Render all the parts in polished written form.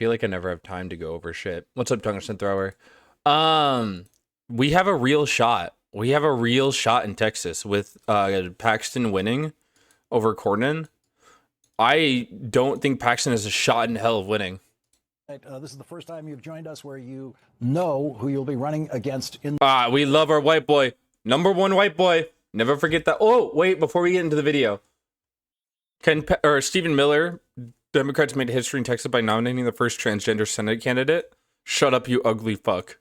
Feel like I never have time to go over shit. What's up, Tungsten Thrower? Um, we have a real shot. We have a real shot in Texas with Paxton winning over Cornyn. I don't think Paxton has a shot in hell of winning. This is the first time you've joined us where you know who you'll be running against in. We love our white boy. Number one white boy. Never forget that. Oh, wait, before we get into the video. Stephen Miller, Democrats made history in Texas by nominating the first transgender Senate candidate. Shut up, you ugly fuck.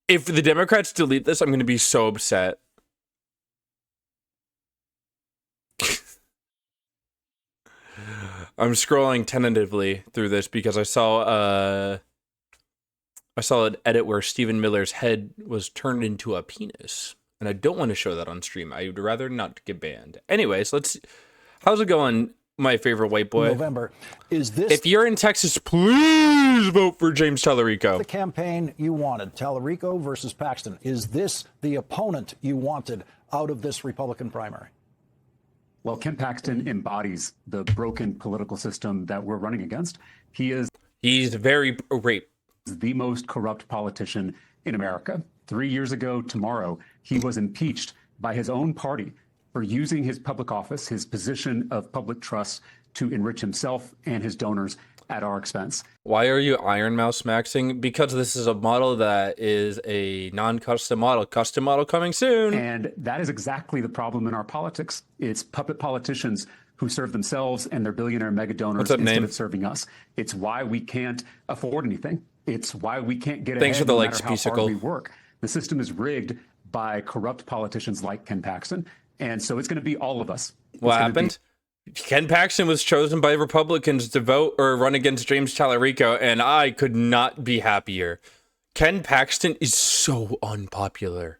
If the Democrats delete this, I'm going to be so upset. I'm scrolling tentatively through this because I saw an edit where Stephen Miller's head was turned into a penis. And I don't want to show that on stream. I would rather not get banned. Anyways, how's it going, my favorite white boy? November. Is this, if you're in Texas, please vote for James Tallarico. The campaign you wanted, Tallarico versus Paxton. Is this the opponent you wanted out of this Republican primary? Well, Ken Paxton embodies the broken political system that we're running against. He's very rape. The most corrupt politician in America. 3 years ago tomorrow, he was impeached by his own party for using his public office, his position of public trust, to enrich himself and his donors at our expense. Why are you Iron Mouse maxing? Because this is a model that is a non-custom model. Custom model coming soon. And that is exactly the problem in our politics. It's puppet politicians who serve themselves and their billionaire mega donors instead of serving us. It's why we can't afford anything. It's why we can't get Thanks ahead for the no likes, matter how hard Peacicle. we work. The system is rigged by corrupt politicians like Ken Paxton. And so it's going to be all of us. What happened? Ken Paxton was chosen by Republicans to vote or run against James Tallarico, and I could not be happier. Ken Paxton is so unpopular.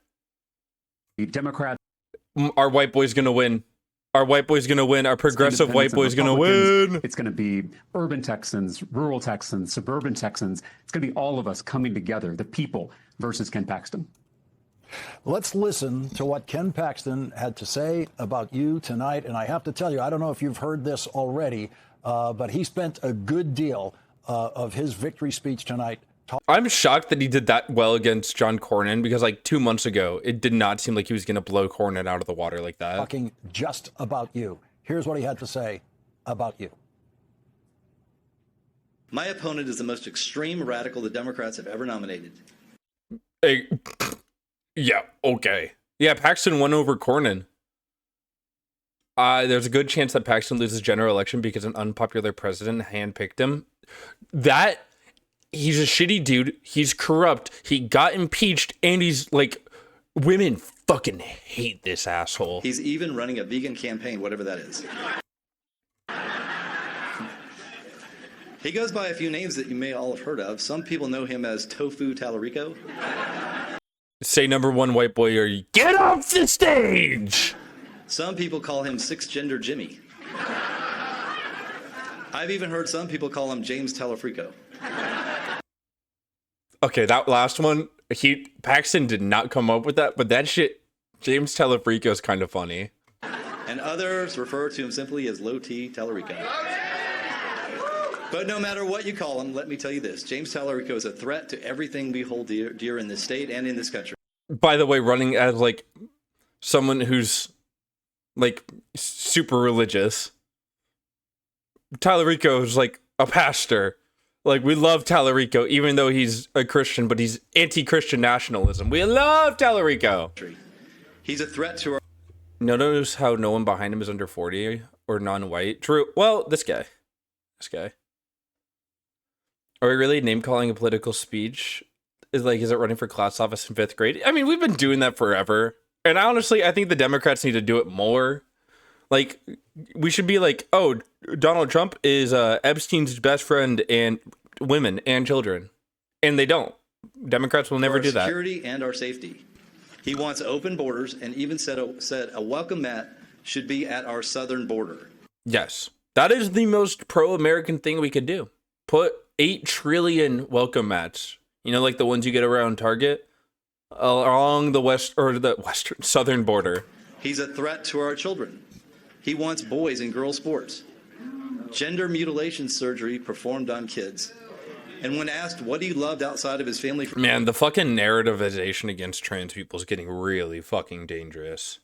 The Democrats. Our white boy's going to win. Our white boy's going to win. Our progressive white boy's going to win. It's going to be urban Texans, rural Texans, suburban Texans. It's going to be all of us coming together, the people versus Ken Paxton. Let's listen to what Ken Paxton had to say about you tonight. And I have to tell you, I don't know if you've heard this already, but he spent a good deal of his victory speech tonight. I'm shocked that he did that well against John Cornyn, because like 2 months ago, it did not seem like he was going to blow Cornyn out of the water like that. Talking just about you. Here's what he had to say about you. My opponent is the most extreme radical the Democrats have ever nominated. Hey. Yeah, okay. Yeah, Paxton won over Cornyn. There's a good chance that Paxton loses general election because an unpopular president handpicked him. He's a shitty dude. He's corrupt. He got impeached, and he's like, women fucking hate this asshole. He's even running a vegan campaign, whatever that is. He goes by a few names that you may all have heard of. Some people know him as Tofu Tallarico. Say number one white boy or you get off the stage. Some people call him Six Gender Jimmy. I've even heard some people call him James Tallarico. Okay, that last one, Paxton did not come up with that, but that shit, James Tallarico is kind of funny. And others refer to him simply as Low T Tallarico. But no matter what you call him, let me tell you this. James Tallarico is a threat to everything we hold dear in this state and in this country. By the way, running as like someone who's like super religious, Tallarico is like a pastor. Like, we love Tallarico, even though he's a Christian, but he's anti-Christian nationalism. We love Tallarico. He's a threat to our... Notice how no one behind him is under 40 or non-white. True. Well, this guy. Are we really name-calling a political speech? Is it running for class office in 5th grade? I mean, we've been doing that forever. And honestly, I think the Democrats need to do it more. Like, we should be like, oh, Donald Trump is Epstein's best friend and women and children. And they don't. Democrats will never do that. Security and our safety. He wants open borders and even said a welcome mat should be at our southern border. Yes. That is the most pro-American thing we could do. Put 8 trillion welcome mats, like the ones you get around Target, along the southern border. He's a threat to our children. He wants boys and girls sports. gender mutilation surgery performed on kids. And when asked what he loved outside of his family, Man, the fucking narrativization against trans people is getting really fucking dangerous.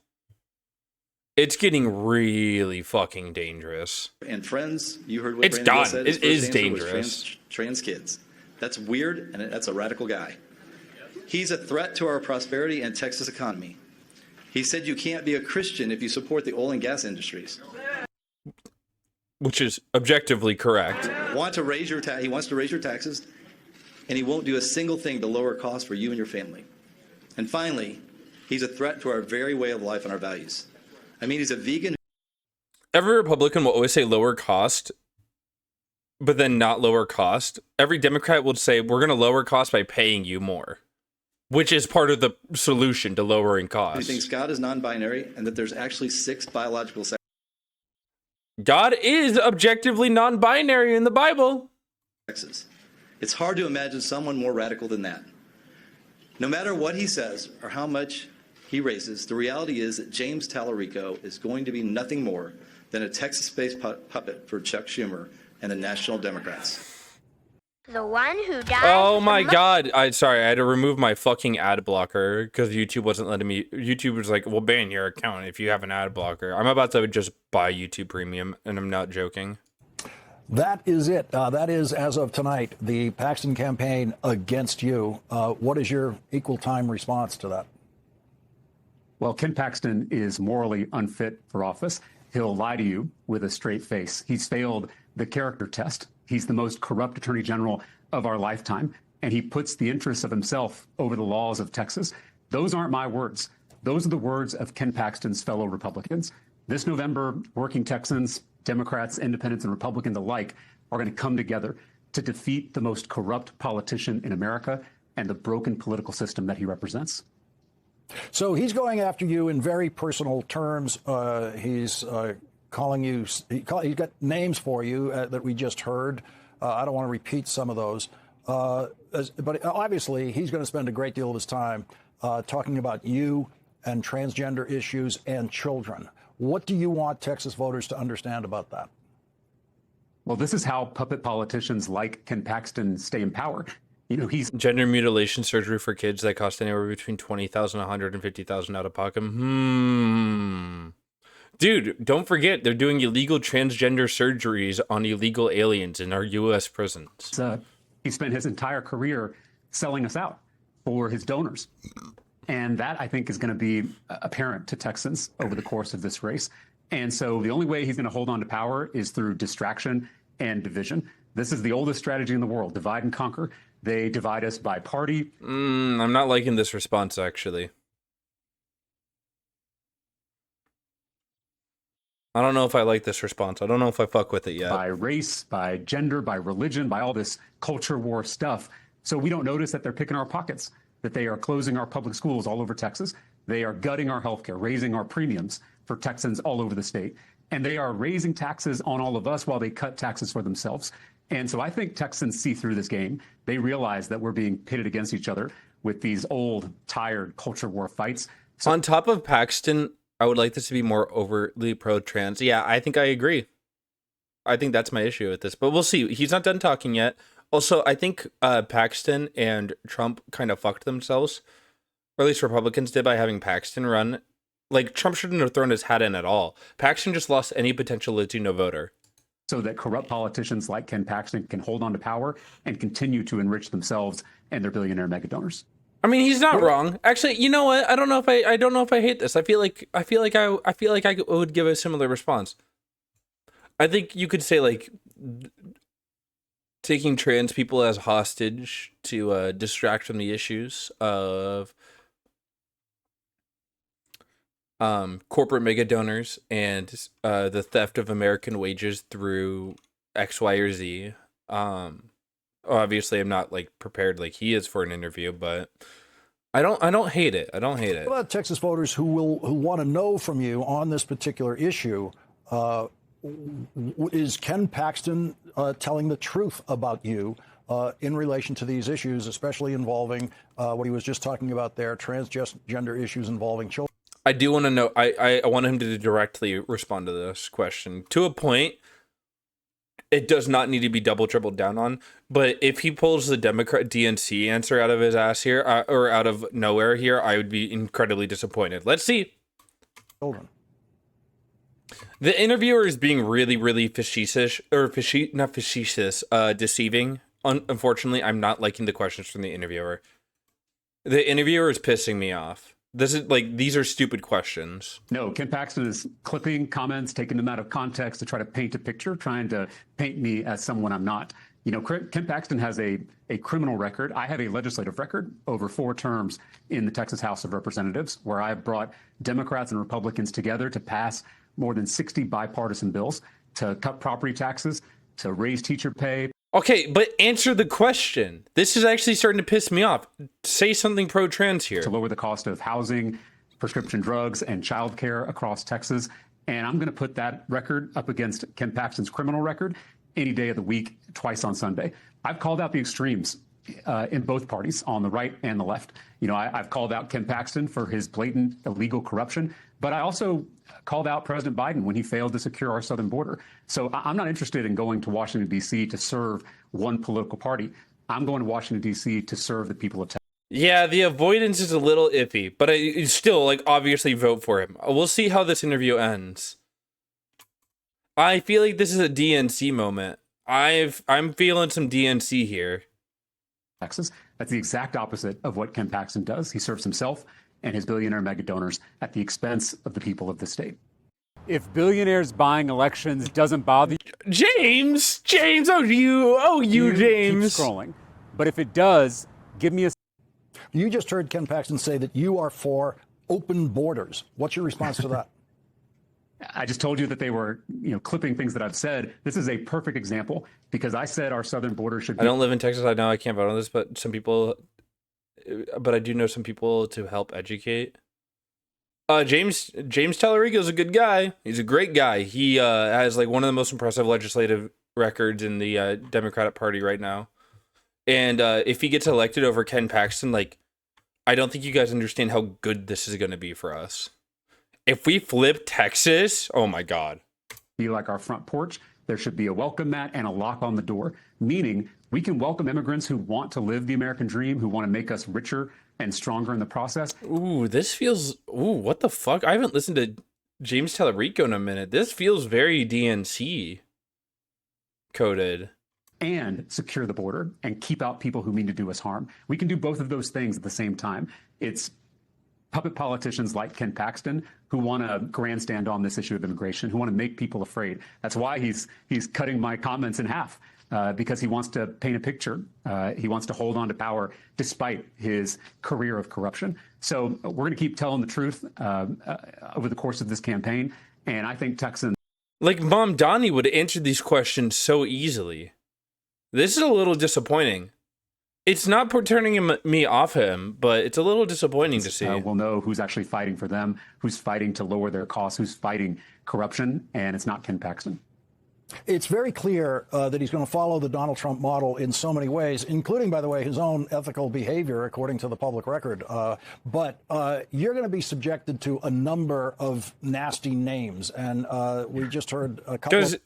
It's getting really fucking dangerous. and friends, you heard what It's Brandon Gill done. said. It His is first answer was dangerous. Trans kids. That's weird, and that's a radical guy. He's a threat to our prosperity and Texas economy. He said you can't be a Christian if you support the oil and gas industries. Which is objectively correct. He wants to raise your taxes, and he won't do a single thing to lower costs for you and your family. And finally, he's a threat to our very way of life and our values. I mean, he's a vegan. Every Republican will always say lower cost, but then not lower cost. Every Democrat will say, we're going to lower cost by paying you more, which is part of the solution to lowering He costs. thinks God is non-binary and that there's actually 6 biological God is objectively non-binary in the Bible. sexes. It's hard to imagine someone more radical than that. No matter what he says or how much he raises, the reality is that James Tallarico is going to be nothing more than a Texas-based puppet for Chuck Schumer and the National Democrats. The one who died. Oh my God. I had to remove my fucking ad blocker because YouTube wasn't letting me. YouTube was like, we'll ban your account if you have an ad blocker. I'm about to just buy YouTube Premium, and I'm not joking. That is it. That is, as of tonight, the Paxton campaign against you. What is your equal time response to that? Well, Ken Paxton is morally unfit for office. He'll lie to you with a straight face. He's failed the character test. He's the most corrupt attorney general of our lifetime, and he puts the interests of himself over the laws of Texas. Those aren't my words. Those are the words of Ken Paxton's fellow Republicans. This November, working Texans, Democrats, independents, and Republicans alike are going to come together to defeat the most corrupt politician in America and the broken political system that he represents. So he's going after you in very personal terms. He's calling you. He's got names for you that we just heard. I don't want to repeat some of those, but obviously he's going to spend a great deal of his time talking about you and transgender issues and children. What do you want Texas voters to understand about that? Well, this is how puppet politicians like Ken Paxton stay in power. You know, he's Gender mutilation surgery for kids that cost anywhere between $20,000 and $150,000 out of pocket. Dude, don't forget they're doing illegal transgender surgeries on illegal aliens in our U.S. prisons. he spent his entire career selling us out for his donors. And that, I think, is going to be apparent to Texans over the course of this race. And so the only way he's going to hold on to power is through distraction and division. This is the oldest strategy in the world, divide and conquer. They divide us by party. I'm not liking this response, actually. I don't know if I like this response. I don't know if I fuck with it yet. By race, by gender, by religion, by all this culture war stuff. So we don't notice that they're picking our pockets, that they are closing our public schools all over Texas. They are gutting our healthcare, raising our premiums for Texans all over the state. And they are raising taxes on all of us while they cut taxes for themselves. And so I think Texans see through this game. They realize that we're being pitted against each other with these old, tired culture war fights. So on top of Paxton, I would like this to be more overtly pro-trans. Yeah, I think I agree. I think that's my issue with this. But we'll see. He's not done talking yet. Also, I think Paxton and Trump kind of fucked themselves. Or at least Republicans did by having Paxton run. Like, Trump shouldn't have thrown his hat in at all. Paxton just lost any potential Latino voter. So that corrupt politicians like Ken Paxton can hold on to power and continue to enrich themselves and their billionaire mega donors. I mean, he's not wrong. Actually, you know what? I don't know if I hate this. I feel like I would give a similar response. I think you could say like taking trans people as hostage to distract from the issues of corporate mega donors and the theft of American wages through X, Y, or Z. Obviously, I'm not like prepared like he is for an interview, but I don't hate it. I don't hate it. What about Texas voters who want to know from you on this particular issue? Is Ken Paxton telling the truth about you in relation to these issues, especially involving what he was just talking about there, transgender issues involving children? I do want to know. I want him to directly respond to this question to a point. it does not need to be double tripled down on. But if he pulls the Democrat DNC answer out of his ass here, or out of nowhere here, I would be incredibly disappointed. Let's see. Children. The interviewer is being really, really facetious, or not facetious, deceiving. Unfortunately, I'm not liking the questions from the interviewer. The interviewer is pissing me off. This is like, these are stupid questions. No, Ken Paxton is clipping comments, taking them out of context to try to paint a picture, trying to paint me as someone I'm not. You know, Ken Paxton has a criminal record. I have a legislative record over 4 terms in the Texas House of Representatives, where I've brought Democrats and Republicans together to pass more than 60 bipartisan bills to cut property taxes, to raise teacher pay. Okay, but answer the question. This is actually starting to piss me off. Say something pro-trans here. To lower the cost of housing, prescription drugs, and childcare across Texas. And I'm going to put that record up against Ken Paxton's criminal record any day of the week, twice on Sunday. I've called out the extremes in both parties, on the right and the left. You know, I've called out Ken Paxton for his blatant illegal corruption, but I also called out President Biden when he failed to secure our southern border. So I'm not interested in going to Washington, D.C. to serve one political party. I'm going to Washington, D.C. to serve the people of Texas. Yeah, the avoidance is a little iffy, but I still, like, obviously vote for him. We'll see how this interview ends. I feel like this is a DNC moment. I'm feeling some DNC here. Texas. That's the exact opposite of what Ken Paxton does. He serves himself and his billionaire mega donors at the expense of the people of the state. If billionaires buying elections doesn't bother James, James, you, James. keep scrolling. But if it does, give me a. You just heard Ken Paxton say that you are for open borders. What's your response to that? I just told you that they were, clipping things that I've said. This is a perfect example because I said our southern border should be. I don't live in Texas. I know I can't vote on this, but I do know some people to help educate. James Tallarico is a good guy. He's a great guy. He has like one of the most impressive legislative records in the Democratic Party right now. And if he gets elected over Ken Paxton, like, I don't think you guys understand how good this is going to be for us. If we flip Texas, oh my God. Be like our front porch. There should be a welcome mat and a lock on the door, meaning we can welcome immigrants who want to live the American dream, who want to make us richer and stronger in the process. Ooh, this feels, what the fuck? I haven't listened to James Tallarico in a minute. This feels very DNC coded. And secure the border and keep out people who mean to do us harm. We can do both of those things at the same time. It's puppet politicians like Ken Paxton who want to grandstand on this issue of immigration, who want to make people afraid. That's why he's cutting my comments in half, because he wants to paint a picture. He wants to hold on to power despite his career of corruption. So we're going to keep telling the truth over the course of this campaign. And I think Texans. Like Mom Donnie would answer these questions so easily. This is a little disappointing. It's not turning me off him, but it's a little disappointing to see. We'll know who's actually fighting for them, who's fighting to lower their costs, who's fighting corruption, and it's not Ken Paxton. It's very clear that he's going to follow the Donald Trump model in so many ways, including, by the way, his own ethical behavior, according to the public record. But you're going to be subjected to a number of nasty names. And we just heard a couple. Because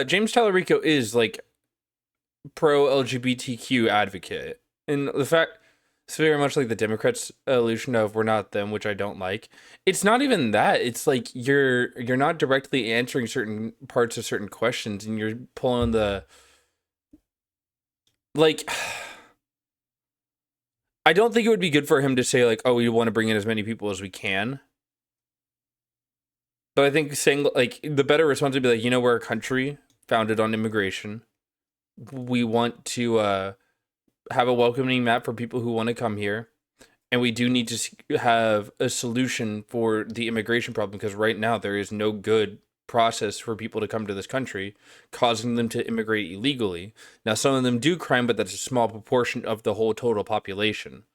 James Tallarico is like pro LGBTQ advocate. And the fact it's very much like the Democrats' illusion of we're not them, which I don't like. It's not even that. It's like you're not directly answering certain parts of certain questions, and you're pulling the like. I don't think it would be good for him to say like, "Oh, we want to bring in as many people as we can." But I think saying like the better response would be like, we're a country founded on immigration. We want to have a welcoming mat for people who want to come here. And we do need to have a solution for the immigration problem, because right now there is no good process for people to come to this country, causing them to immigrate illegally. Now, some of them do crime, but that's a small proportion of the whole total population.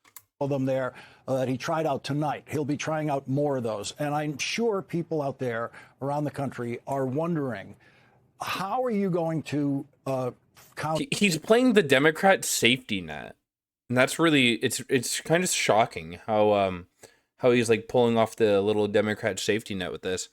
Them there that he tried out tonight. He'll be trying out more of those. And I'm sure people out there around the country are wondering, how are you going to He's playing the Democrat safety net, and that's really it's kind of shocking how he's like pulling off the little Democrat safety net with this.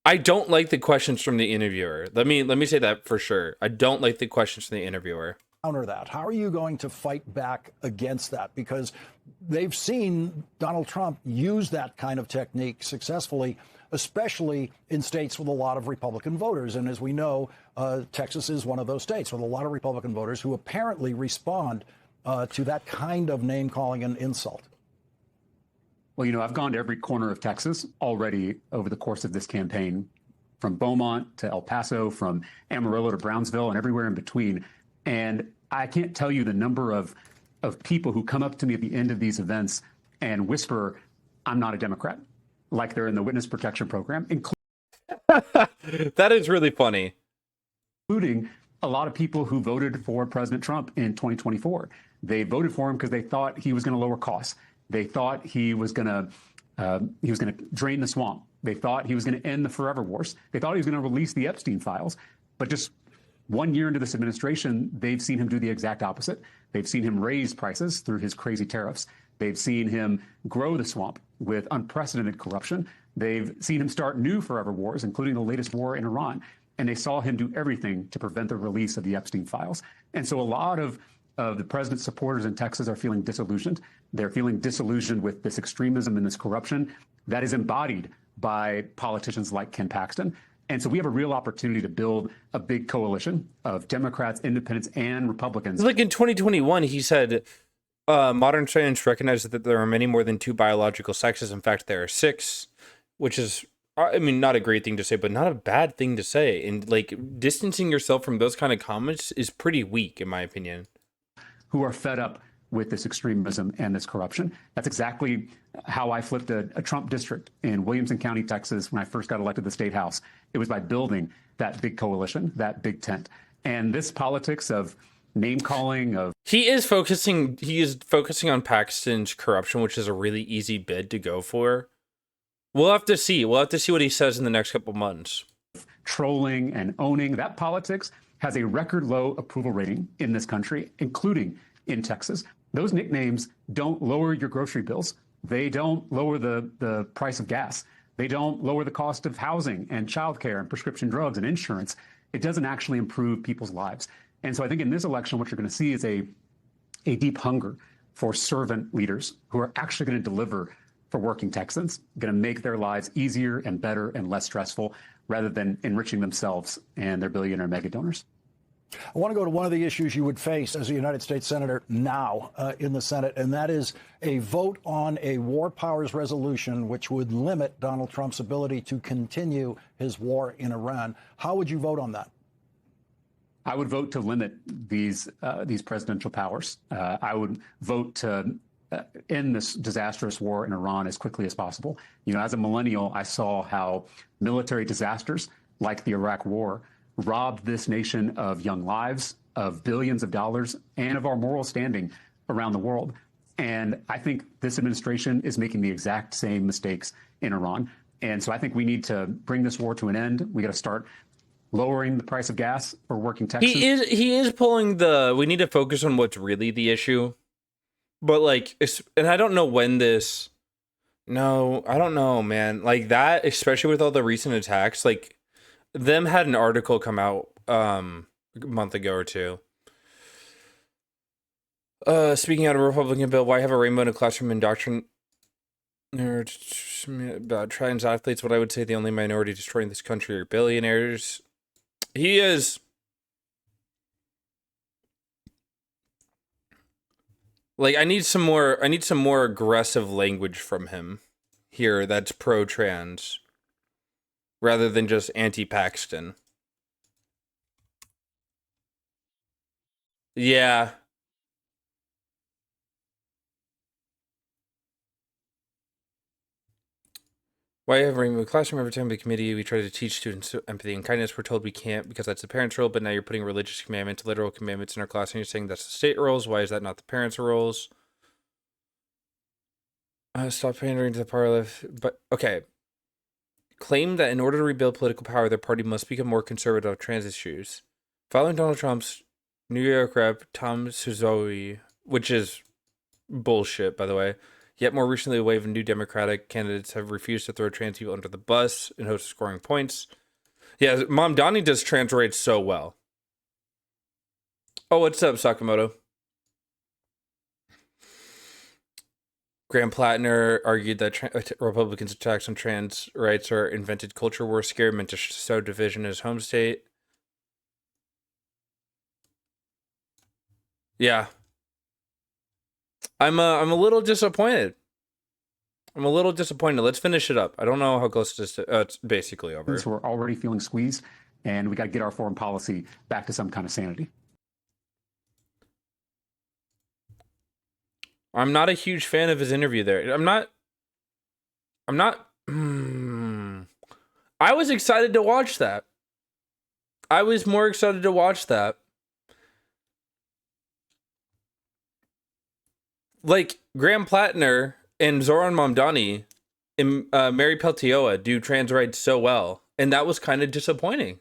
I don't like the questions from the interviewer. Let me say that for sure. I don't like the questions from the interviewer. Counter that? How are you going to fight back against that? Because they've seen Donald Trump use that kind of technique successfully, especially in states with a lot of Republican voters. And as we know, Texas is one of those states with a lot of Republican voters who apparently respond to that kind of name calling and insult. Well, I've gone to every corner of Texas already over the course of this campaign, from Beaumont to El Paso, from Amarillo to Brownsville, and everywhere in between. And I can't tell you the number of people who come up to me at the end of these events and whisper, "I'm not a Democrat," like they're in the witness protection program, That is really funny. including a lot of people who voted for President Trump in 2024. They voted for him because they thought he was going to lower costs. They thought he was going to drain the swamp. They thought he was going to end the forever wars. They thought he was going to release the Epstein files. But just 1 year into this administration, they've seen him do the exact opposite. They've seen him raise prices through his crazy tariffs. They've seen him grow the swamp with unprecedented corruption. They've seen him start new forever wars, including the latest war in Iran. And they saw him do everything to prevent the release of the Epstein files. And so a lot of the president's supporters in Texas are feeling disillusioned. They're feeling disillusioned with this extremism and this corruption that is embodied by politicians like Ken Paxton. And so we have a real opportunity to build a big coalition of Democrats, independents, and Republicans. Like in 2021, he said, modern science recognizes that there are many more than 2 biological sexes. In fact, there are 6, which is, I mean, not a great thing to say, but not a bad thing to say. And like distancing yourself from those kind of comments is pretty weak, in my opinion. Who are fed up with this extremism and this corruption. That's exactly how I flipped a Trump district in Williamson County, Texas, when I first got elected to the state house. It was by building that big coalition, that big tent. And this politics of name calling, of He is focusing on Paxton's corruption, which is a really easy bid to go for. We'll have to see. We'll have to see what he says in the next couple months. trolling and owning, that politics has a record low approval rating in this country, including in Texas. Those nicknames don't lower your grocery bills. They don't lower the price of gas. They don't lower the cost of housing and childcare and prescription drugs and insurance. It doesn't actually improve people's lives. And so I think in this election, what you're going to see is a deep hunger for servant leaders who are actually going to deliver for working Texans, going to make their lives easier and better and less stressful, rather than enriching themselves and their billionaire mega donors. I want to go to one of the issues you would face as a United States Senator now in the Senate, and that is a vote on a war powers resolution which would limit Donald Trump's ability to continue his war in Iran. How would you vote on that? I would vote to limit these presidential powers. I would vote to end this disastrous war in Iran as quickly as possible. You know, as a millennial, I saw how military disasters like the Iraq War robbed this nation of young lives, of billions of dollars, and of our moral standing around the world. And I think this administration is making the exact same mistakes in Iran. And so I think we need to bring this war to an end. We got to start lowering the price of gas for working Texans. He is pulling we need to focus on what's really the issue. But like, and I don't know when this, no, I don't know, man. Like that, especially with all the recent attacks, like them had an article come out a month ago or two. Speaking out of a Republican bill, why have a rainbow in a classroom indoctrination about trans athletes? What I would say the only minority destroying this country are billionaires. He is. Like, I need some more aggressive language from him here that's pro-trans rather than just anti-Paxton. Yeah. Why have Rainbow Classroom? Every time we committee, we try to teach students empathy and kindness. We're told we can't because that's the parents' role, but now you're putting religious commandments, literal commandments in our class, and you're saying that's the state rules. Why is that not the parents' rules? Stop pandering to the power left. But, okay. Claim that in order to rebuild political power, their party must become more conservative on trans issues. Following Donald Trump's New York rep, Tom Suozzi, which is bullshit, by the way, Yet more recently, a wave of new Democratic candidates have refused to throw trans people under the bus in hopes of scoring points. Yeah, Mamdani does trans rights so well. Oh, what's up, Sakamoto? Graham Plattner argued that Republicans' attacks on trans rights are invented culture war scare meant to sow division in his home state. Yeah. I'm a little disappointed. Let's finish it up. I don't know how close it is to. It's basically over. We're already feeling squeezed, and we got to get our foreign policy back to some kind of sanity. I'm not a huge fan of his interview there. I'm not. I was excited to watch that. I was more excited to watch that. Like, Graham Plattner and Zoran Mamdani and Mary Peltioa do trans rights so well, and that was kind of disappointing.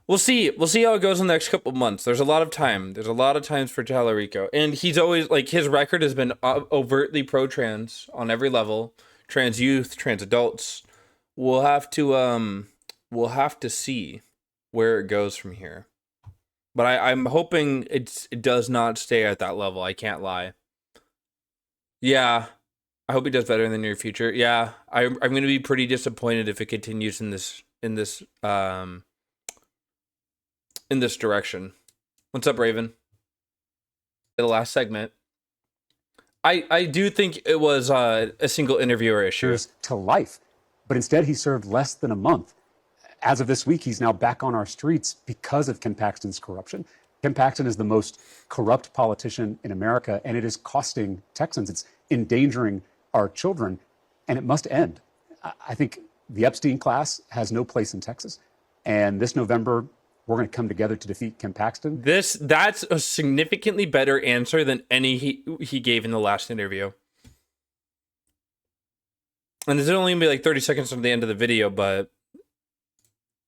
We'll see how it goes in the next couple of months. There's a lot of time. There's a lot of times for Tallarico, and he's always, like, his record has been overtly pro-trans on every level. Trans youth, trans adults. We'll have to see where it goes from here. But I'm hoping it does not stay at that level. I can't lie. Yeah, I hope he does better in the near future. Yeah, I'm going to be pretty disappointed if it continues in this direction. What's up, Raven? The last segment. I do think it was a single interviewer issue. To life, but instead he served less than a month. As of this week, he's now back on our streets because of Ken Paxton's corruption. Ken Paxton is the most corrupt politician in America, and it is costing Texans. It's endangering our children, and it must end. I think the Epstein class has no place in Texas, and this November, we're going to come together to defeat Ken Paxton. That's a significantly better answer than any he gave in the last interview. And this is only going to be like 30 seconds from the end of the video, but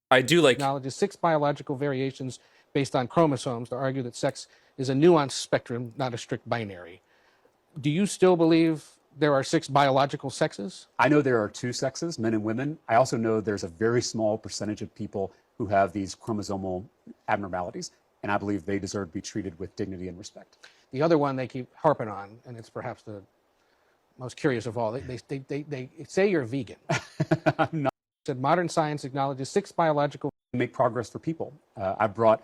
I do like... Acknowledges 6 biological variations based on chromosomes to argue that sex is a nuanced spectrum, not a strict binary. Do you still believe there are 6 biological sexes? I know there are 2 sexes, men and women. I also know there's a very small percentage of people who have these chromosomal abnormalities, and I believe they deserve to be treated with dignity and respect. The other one they keep harping on, and it's perhaps the most curious of all, they say you're vegan. I'm not. Said modern science acknowledges 6 biological... Make progress for people. I brought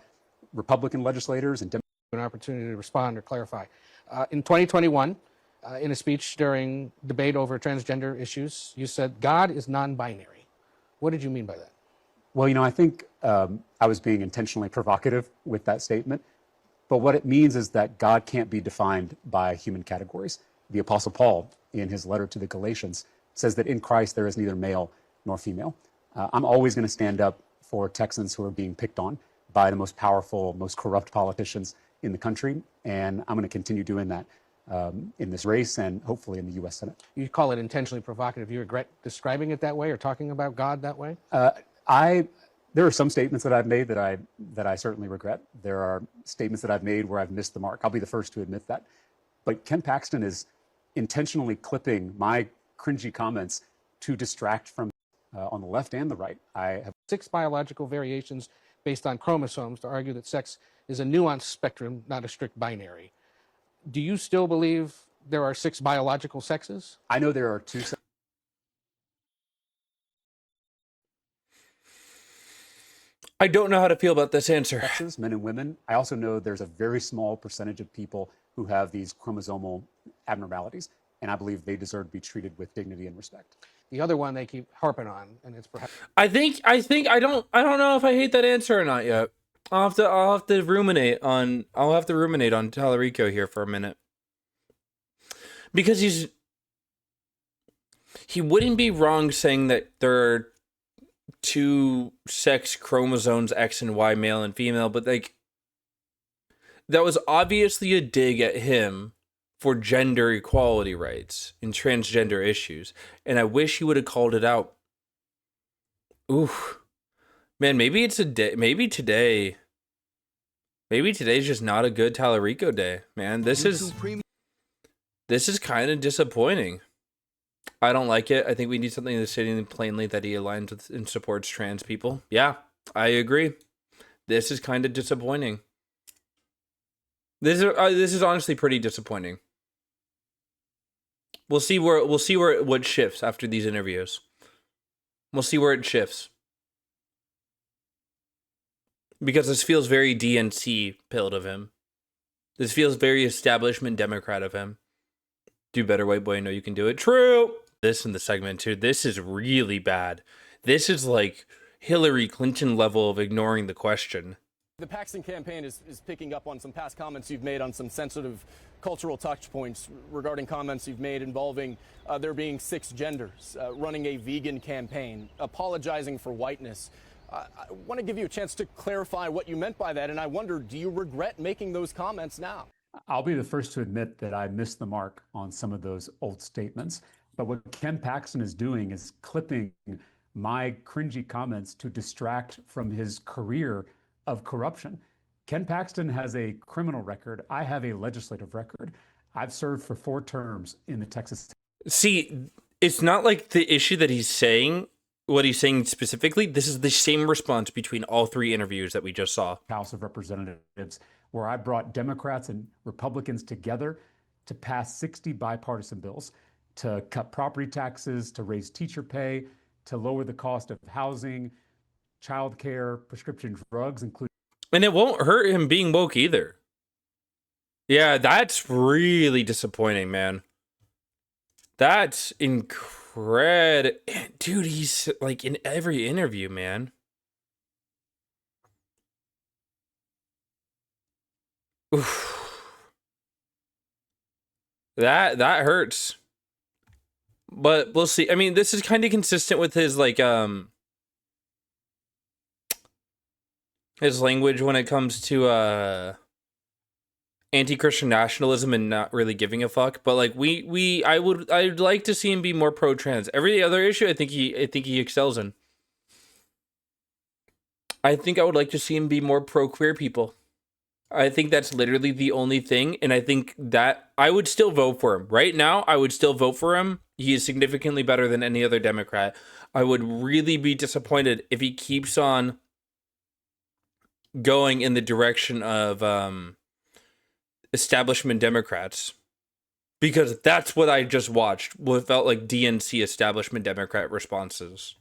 Republican legislators and an opportunity to respond or clarify. In 2021, in a speech during debate over transgender issues, you said God is non-binary. What did you mean by that? Well, I think I was being intentionally provocative with that statement. But what it means is that God can't be defined by human categories. The Apostle Paul, in his letter to the Galatians, says that in Christ there is neither male nor female. I'm always going to stand up for Texans who are being picked on by the most powerful, most corrupt politicians in the country, and I'm going to continue doing that in this race and hopefully in the U.S. Senate. You call it intentionally provocative. You regret describing it that way or talking about God that way? There are some statements that I've made that I certainly regret. There are statements that I've made where I've missed the mark. I'll be the first to admit that. But Ken Paxton is intentionally clipping my cringy comments to distract from on the left and the right. I have 6 biological variations based on chromosomes to argue that sex is a nuanced spectrum, not a strict binary. Do you still believe there are 6 biological sexes? I know there are 2 I don't know how to feel about this answer. sexes, men and women. I also know there's a very small percentage of people who have these chromosomal abnormalities, and I believe they deserve to be treated with dignity and respect. The other one they keep harping on, and it's perhaps... I don't know if I hate that answer or not yet. I'll have to ruminate on Tallarico here for a minute. Because he wouldn't be wrong saying that there are 2 sex chromosomes, X and Y, male and female, but like that was obviously a dig at him for gender equality rights and transgender issues, and I wish he would have called it out. Ooh, man, maybe it's a day. Maybe today's just not a good Tallarico day, man. This This is kind of disappointing. I don't like it. I think we need something that's stating plainly that he aligns with and supports trans people. Yeah, I agree. This is kind of disappointing. This is honestly pretty disappointing. We'll see what shifts after these interviews. We'll see where it shifts. Because this feels very DNC pilled of him. This feels very establishment Democrat of him. Do better, white boy. I know you can do it. True. This in the segment too. This is really bad. This is like Hillary Clinton level of ignoring the question. The Paxton campaign is picking up on some past comments you've made on some sensitive cultural touch points regarding comments you've made involving there being 6 genders, running a vegan campaign, apologizing for whiteness. I want to give you a chance to clarify what you meant by that, and I wonder, do you regret making those comments now? I'll be the first to admit that I missed the mark on some of those old statements. But what Ken Paxton is doing is clipping my cringy comments to distract from his career of corruption. Ken Paxton has a criminal record. I have a legislative record. I've served for 4 terms in the Texas. See, it's not like the issue that he's saying, what he's saying specifically. This is the same response between all 3 interviews that we just saw. House of Representatives, where I brought Democrats and Republicans together to pass 60 bipartisan bills to cut property taxes, to raise teacher pay, to lower the cost of housing, childcare, prescription drugs, including. And it won't hurt him being woke either. Yeah, that's really disappointing, man. That's incredible. Dude, he's like in every interview, man. Oof. That hurts. But we'll see. I mean, this is kind of consistent with his like his language when it comes to anti-Christian nationalism and not really giving a fuck. But like I'd like to see him be more pro-trans. Every other issue I think he excels in. I think I would like to see him be more pro-queer people. I think that's literally the only thing, and I think that I would still vote for him. Right now, I would still vote for him. He is significantly better than any other Democrat. I would really be disappointed if he keeps on going in the direction of establishment Democrats, because that's what I just watched. What felt like DNC establishment Democrat responses.